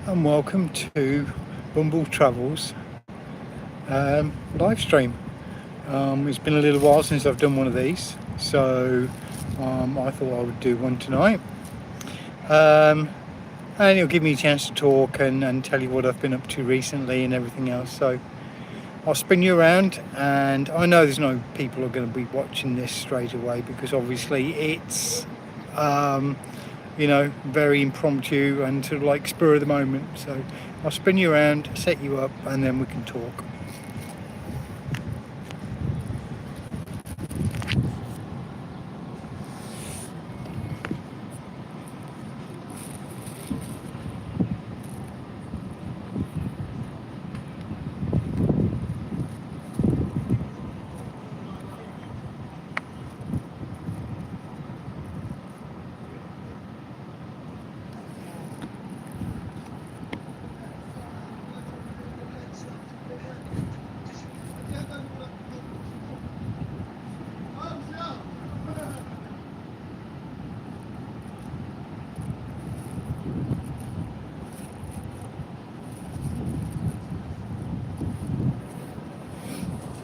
and welcome to Bumble Travels live stream. It's been a little while since I've done one of these, so I thought I would do one tonight. Um, and it'll give me a chance to talk and tell you what I've been up to recently and everything else. So I'll spin you around, and I know there's no people who are going to be watching this straight away because obviously it's very impromptu and sort of like spur of the moment. So I'll spin you around, set you up, and then we can talk.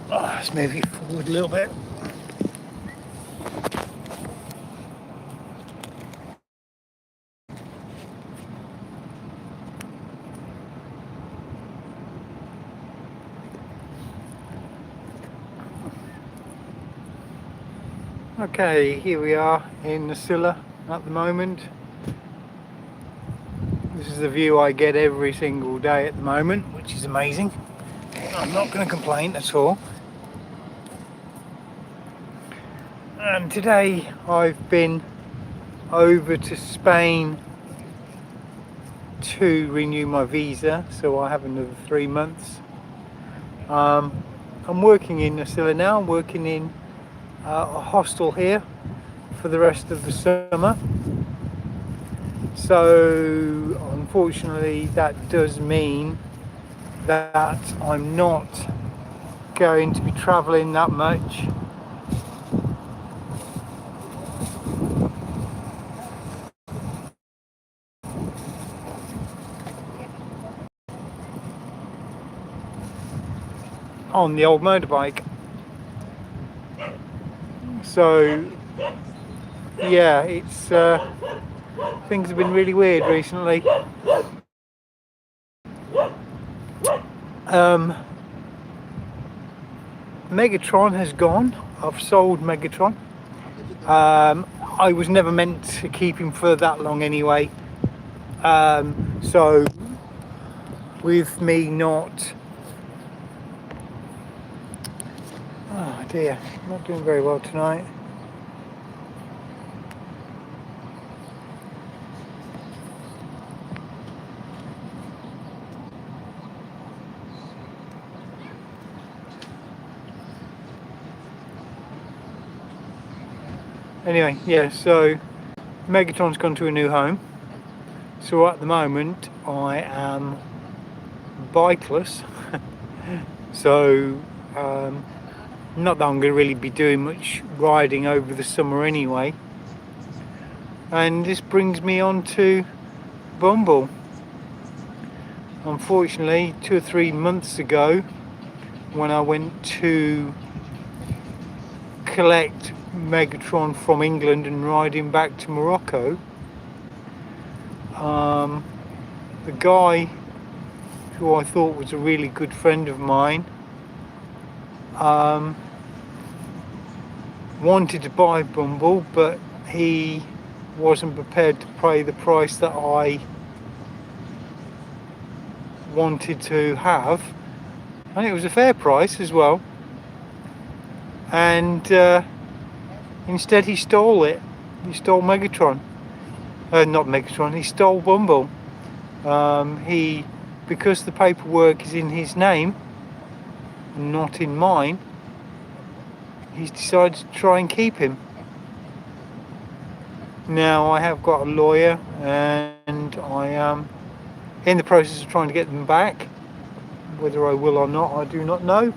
Let's move it forward a little bit. Okay, here we are in Nasilla at the moment. This is the view I get every single day at the moment, which is amazing. I'm not going to complain at all. And today I've been over to Spain to renew my visa, so I have another 3 months. I'm working in Nasilla now. I'm working in a hostel here for the rest of the summer. So unfortunately that does mean that I'm not going to be travelling that much. On the old motorbike. So yeah, it's things have been really weird recently. Megatron has gone. I've sold Megatron. I was never meant to keep him for that long anyway. So with me not... Oh dear, I'm not doing very well tonight. Anyway, yeah, so Megatron's gone to a new home. So at the moment I am bikeless. So not that I'm going to really be doing much riding over the summer anyway. And this brings me on to Bumble. Unfortunately, 2 or 3 months ago, when I went to collect Megatron from England and ride him back to Morocco, the guy who I thought was a really good friend of mine wanted to buy Bumble, but he wasn't prepared to pay the price that I wanted to have, and it was a fair price as well. And instead he stole it. He stole Megatron. Not Megatron, he stole Bumble. Because the paperwork is in his name, not in mine, he's decided to try and keep him. Now I have got a lawyer and I am in the process of trying to get them back. Whether I will or not, I do not know.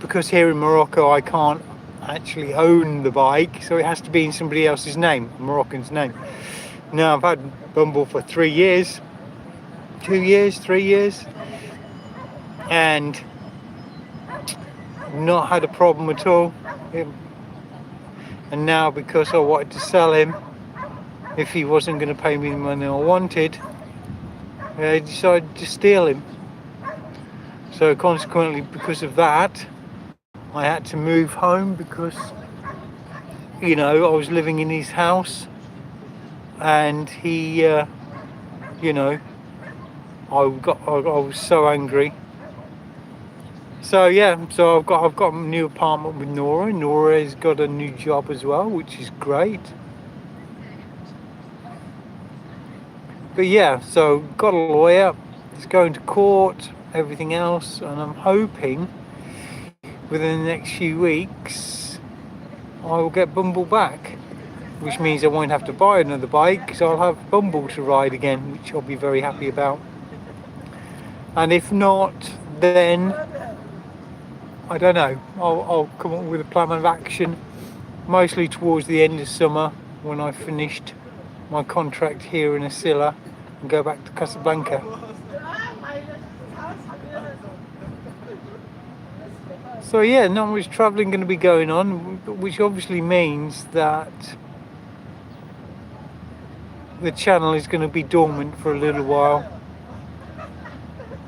Because here in Morocco I can't actually own the bike, so it has to be in somebody else's name, a Moroccan's name. Now I've had Bumble for 3 years, 2 years, 3 years, and not had a problem at all. And now, because I wanted to sell him, if he wasn't going to pay me the money I wanted, I decided to steal him. So consequently, because of that, I had to move home because, I was living in his house, and he, I was so angry. So yeah, so I've got a new apartment with Nora. Nora has got a new job as well, which is great. But yeah, so got a lawyer, it's going to court, everything else, and I'm hoping within the next few weeks I will get Bumble back, which means I won't have to buy another bike because I'll have Bumble to ride again, which I'll be very happy about. And if not, then I don't know, I'll come up with a plan of action, mostly towards the end of summer when I've finished my contract here in Asila and go back to Casablanca. So yeah, not much travelling going to be going on, which obviously means that the channel is going to be dormant for a little while,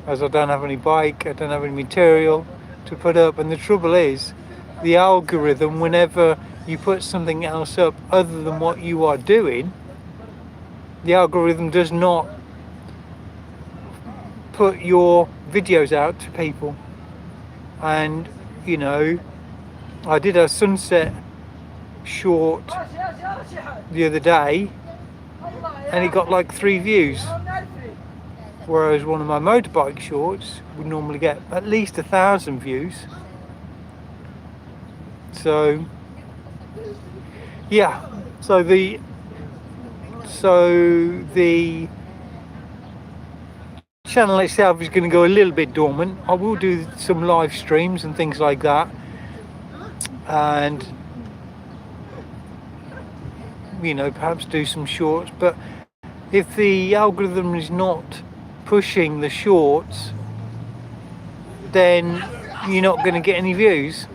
as I don't have any bike, I don't have any material to put up. And the trouble is, the algorithm, whenever you put something else up other than what you are doing, the algorithm does not put your videos out to people. And I did a sunset short the other day and it got like 3 views, whereas one of my motorbike shorts would normally get at least 1,000 views. So yeah, so the channel itself is going to go a little bit dormant. I will do some live streams and things like that, and perhaps do some shorts. But if the algorithm is not pushing the shorts, then you're not going to get any views.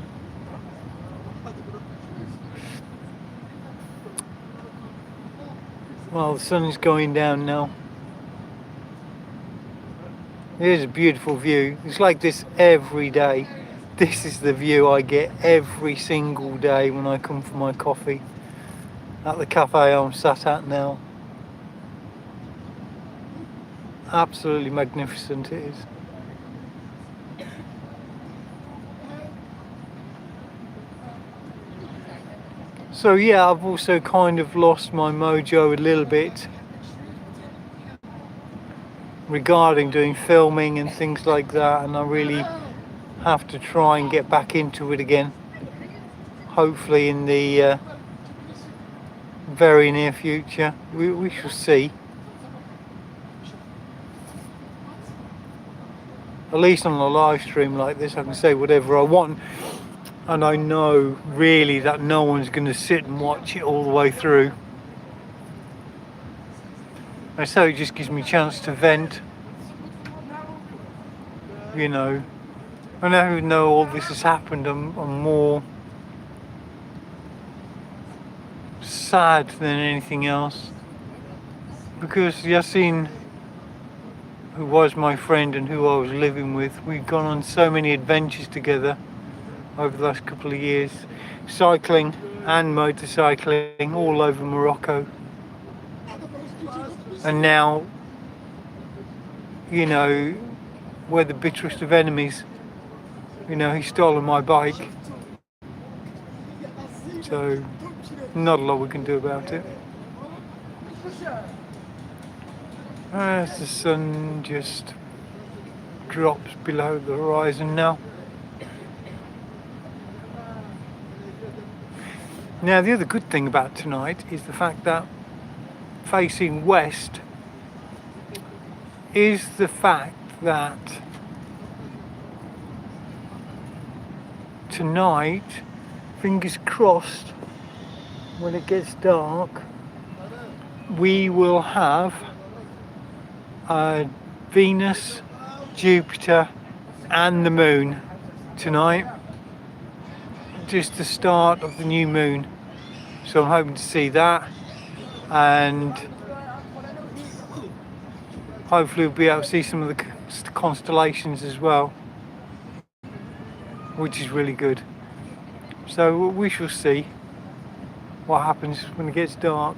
Well, the sun is going down now. Here's a beautiful view. It's like this every day. This is the view I get every single day when I come for my coffee at the cafe I'm sat at now. Absolutely magnificent it is. So yeah, I've also kind of lost my mojo a little bit regarding doing filming and things like that, and I really have to try and get back into it again, hopefully in the very near future. We shall see. At least on a live stream like this I can say whatever I want, and I know really that no one's going to sit and watch it all the way through. And so it just gives me a chance to vent. And now even though all this has happened, I'm more sad than anything else, because Yasin, who was my friend and who I was living with, we've gone on so many adventures together over the last couple of years, cycling and motorcycling all over Morocco. And now, we're the bitterest of enemies. He's stolen my bike. So, not a lot we can do about it. As the sun just drops below the horizon now. Now, the other good thing about tonight is the fact that facing west is the fact that tonight, fingers crossed, when it gets dark, we will have Venus, Jupiter and the moon tonight, just the start of the new moon, so I'm hoping to see that, and hopefully we'll be able to see some of the constellations as well, which is really good. So we shall see what happens when it gets dark.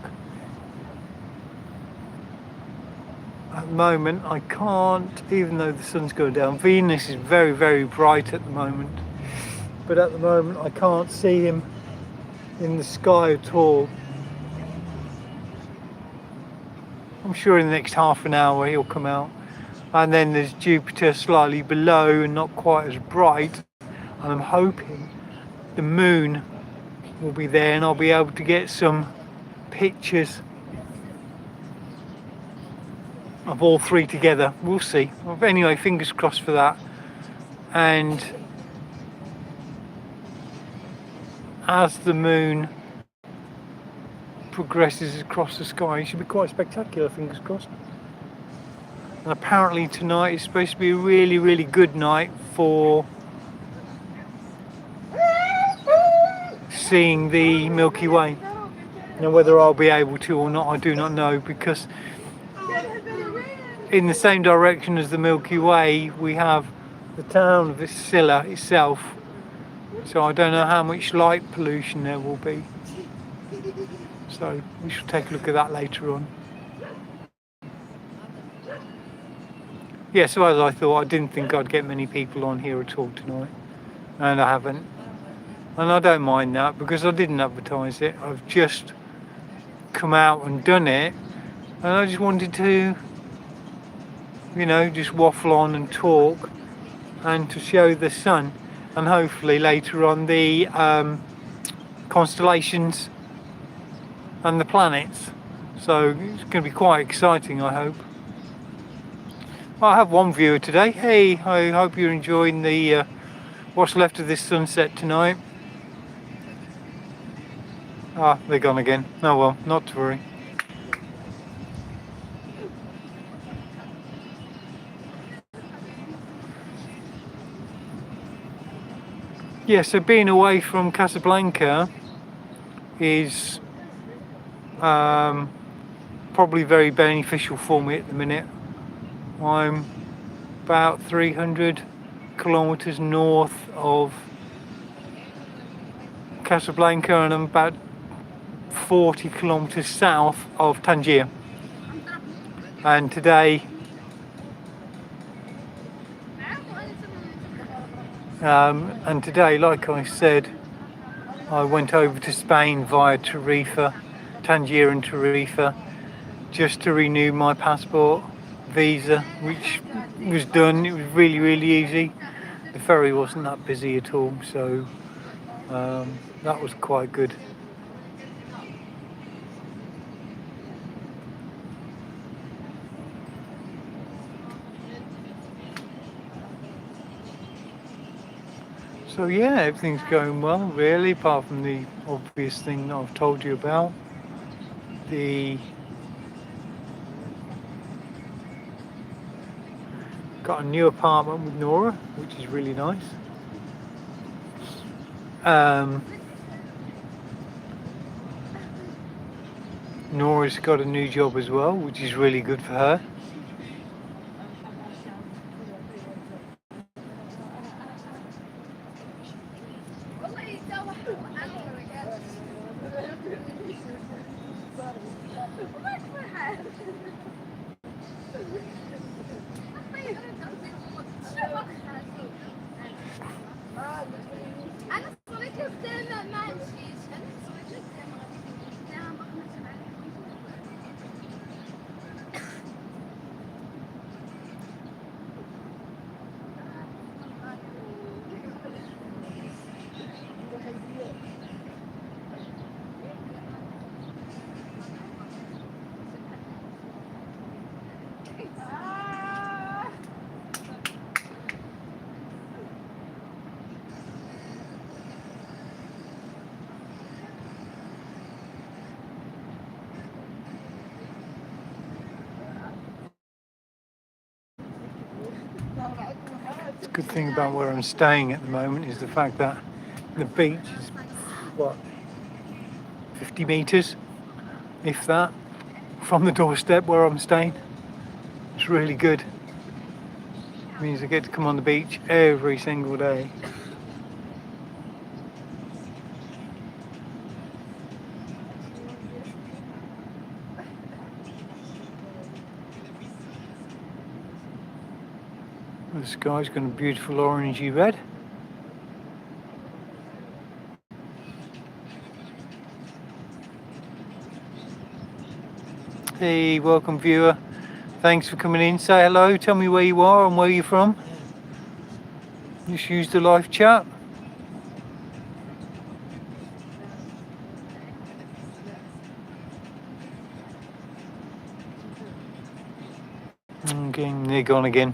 At the moment I can't, even though the sun's going down, Venus is very, very bright at the moment, but at the moment I can't see him in the sky at all. I'm sure in the next half an hour he'll come out. And then there's Jupiter slightly below and not quite as bright, and I'm hoping the moon will be there and I'll be able to get some pictures of all three together. We'll see. Well, anyway, fingers crossed for that. And as the moon progresses across the sky, it should be quite spectacular, fingers crossed. And apparently tonight is supposed to be a really, really good night for seeing the Milky Way. Now whether I'll be able to or not, I do not know, because in the same direction as the Milky Way we have the town of Scylla itself, so I don't know how much light pollution there will be, so we shall take a look at that later on. Yeah, so as I thought, I didn't think I'd get many people on here at all tonight, and I haven't, and I don't mind that because I didn't advertise it. I've just come out and done it, and I just wanted to, you know, just waffle on and talk and to show the sun, and hopefully later on the constellations and the planets. So it's going to be quite exciting, I hope. I have one viewer today. Hey, I hope you're enjoying the what's left of this sunset tonight. Ah, they're gone again. Oh well, not to worry. Yeah, so being away from Casablanca is probably very beneficial for me at the minute. I'm about 300 kilometers north of Casablanca, and I'm about 40 kilometers south of Tangier. And today like I said, I went over to Spain via Tarifa, Tangier and Tarifa, just to renew my passport visa, which was done. It was really, really easy. The ferry wasn't that busy at all, so that was quite good. So yeah, everything's going well really, apart from the obvious thing that I've told you about. Got a new apartment with Nora, which is really nice. Nora's got a new job as well, which is really good for her. good thing about where I'm staying at the moment is the fact that the beach is, what, 50 metres, if that, from the doorstep where I'm staying. It's really good. It means I get to come on the beach every single day. The sky's got a beautiful orangey red. Hey, welcome viewer. Thanks for coming in. Say hello, tell me where you are and where you're from. Just use the live chat. Okay, they're gone again.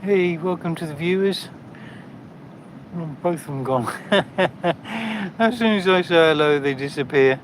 Hey, welcome to the viewers. Oh, both of them gone. As soon as I say hello, they disappear.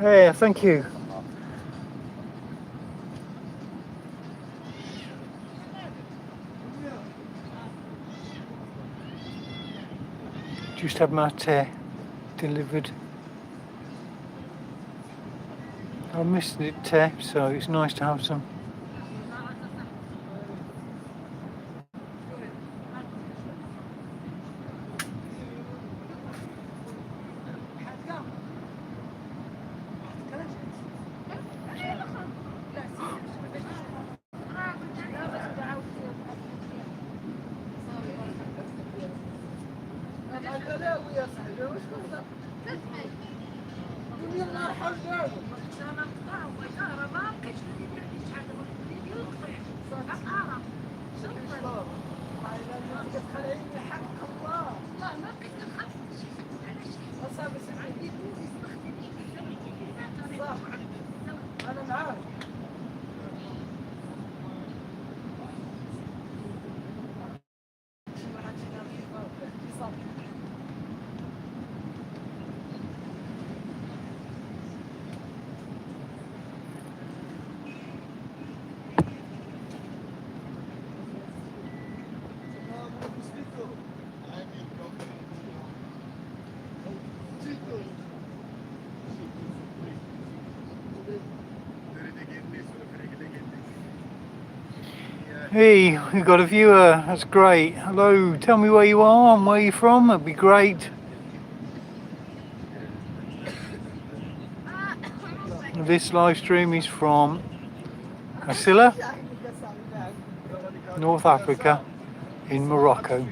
Hey, thank you. Just had my tea delivered. I missed it tea, so it's nice to have some. Hey, we've got a viewer. That's great. Hello, tell me where you are and where you're from. That'd be great. This live stream is from Asila, North Africa, in Morocco.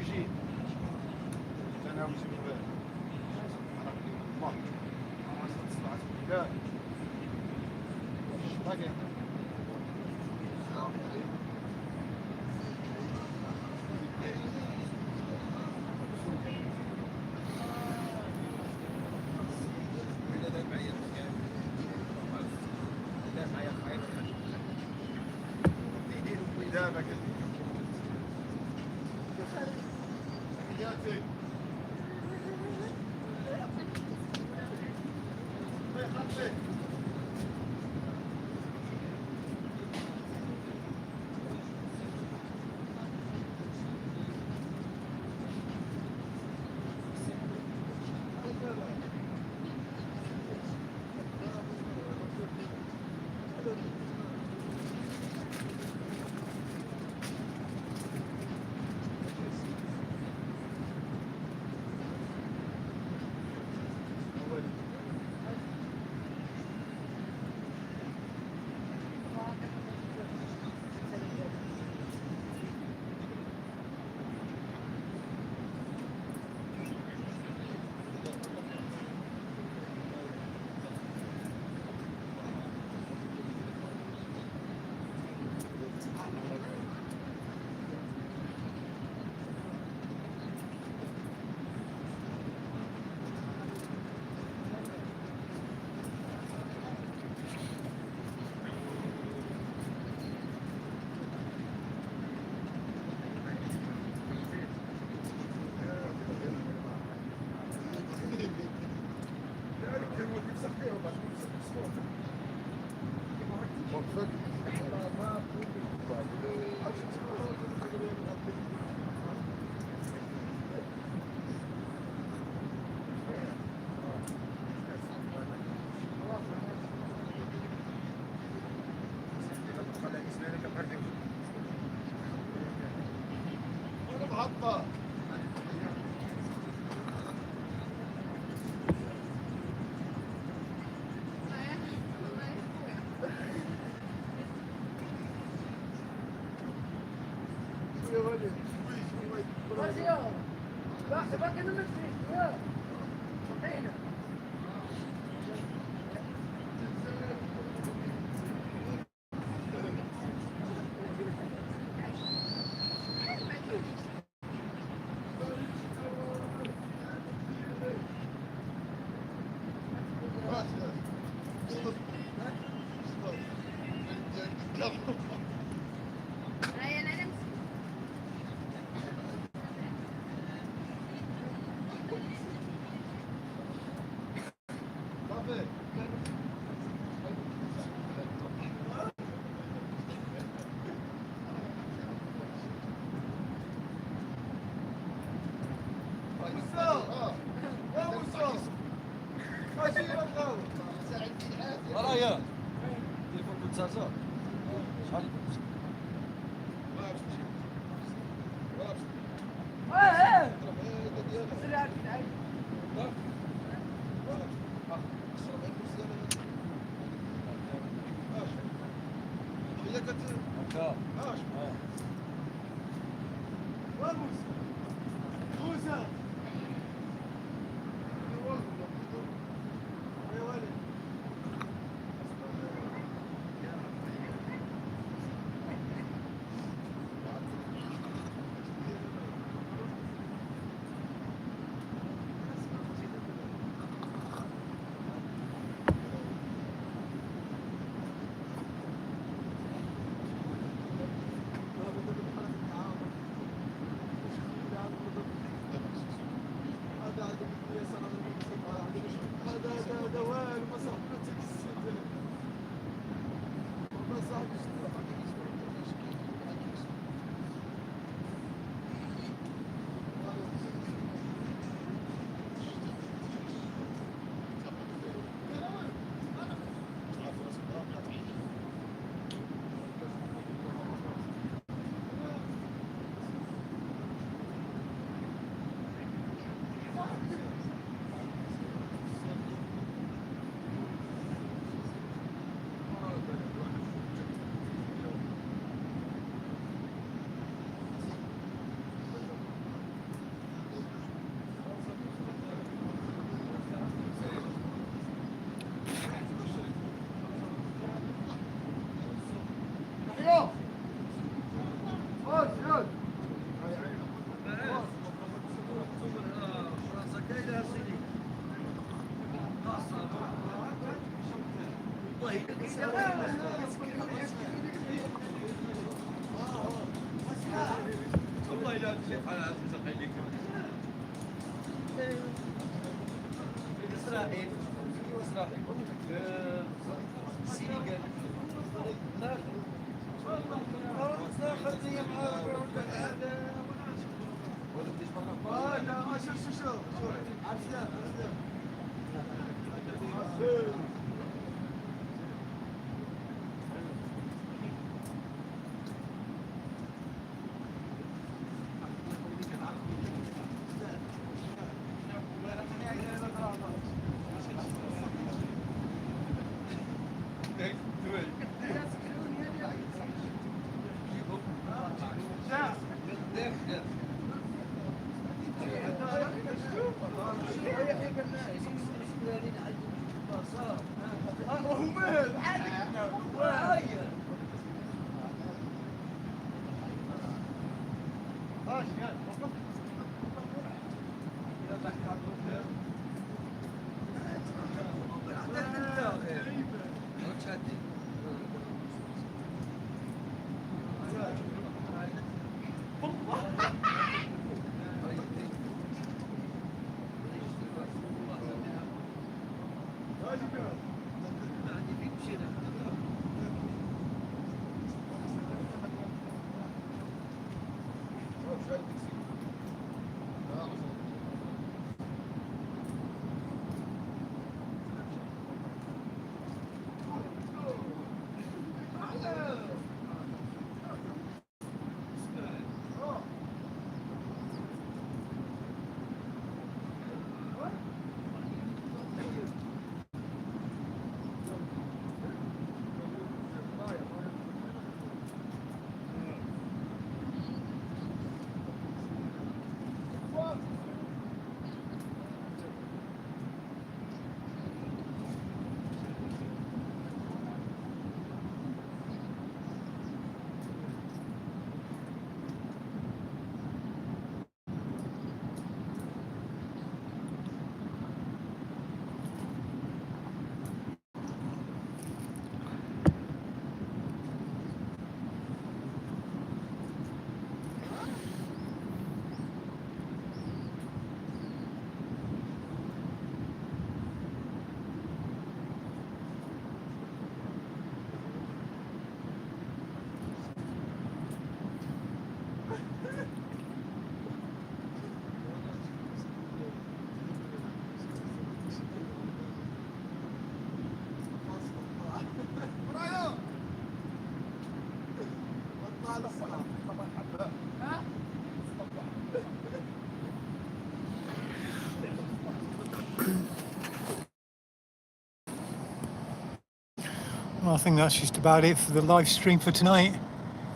Well, I think that's just about it for the live stream for tonight.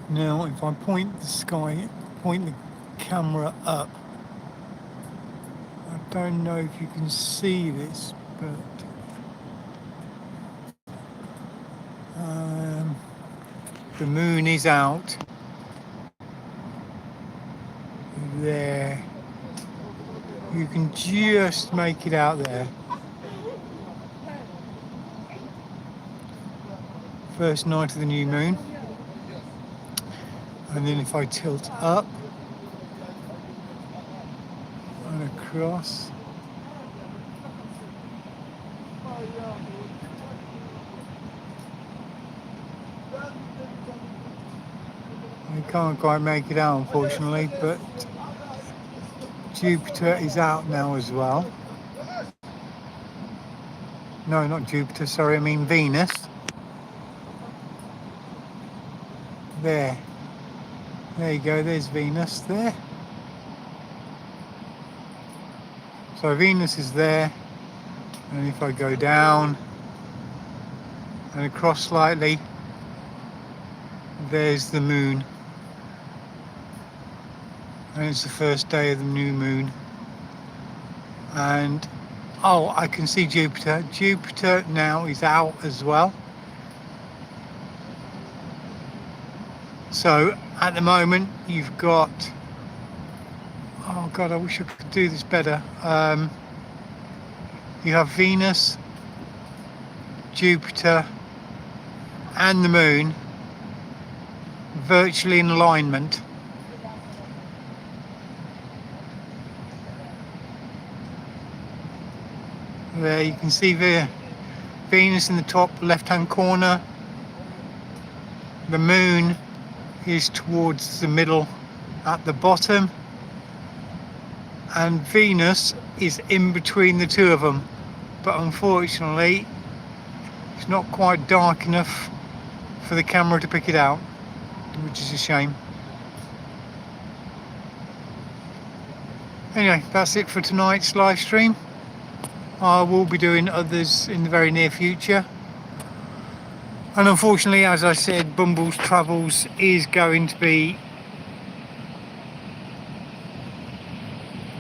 Now, if I point the camera up, I don't know if you can see this, but the moon is out there. You can just make it out there. First night of the new moon. And then if I tilt up and across, I can't quite make it out unfortunately, but Jupiter is out now as well. No, not Jupiter, sorry, I mean Venus. There you go, there's Venus there. So Venus is there, and if I go down and across slightly, there's the moon. And it's the first day of the new moon. And oh, I can see Jupiter. Jupiter now is out as well. So at the moment you've got, oh God, I wish I could do this better. You have Venus, Jupiter, and the moon virtually in alignment. There you can see the Venus in the top left hand corner. The moon is towards the middle at the bottom, and Venus is in between the two of them, but unfortunately it's not quite dark enough for the camera to pick it out, which is a shame. Anyway, that's it for tonight's live stream. I will be doing others in the very near future, and unfortunately, as I said, Bumble's Travels is going to be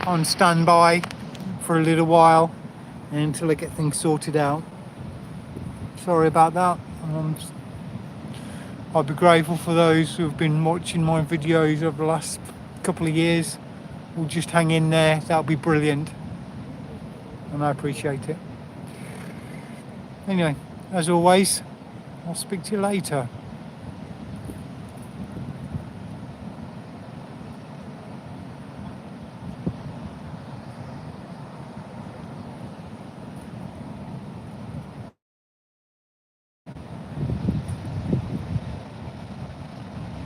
on standby for a little while until I get things sorted out. Sorry about that. I'll be grateful for those who have been watching my videos over the last couple of years. We'll just hang in there. That'll be brilliant, and I appreciate it. Anyway, as always, I'll speak to you later.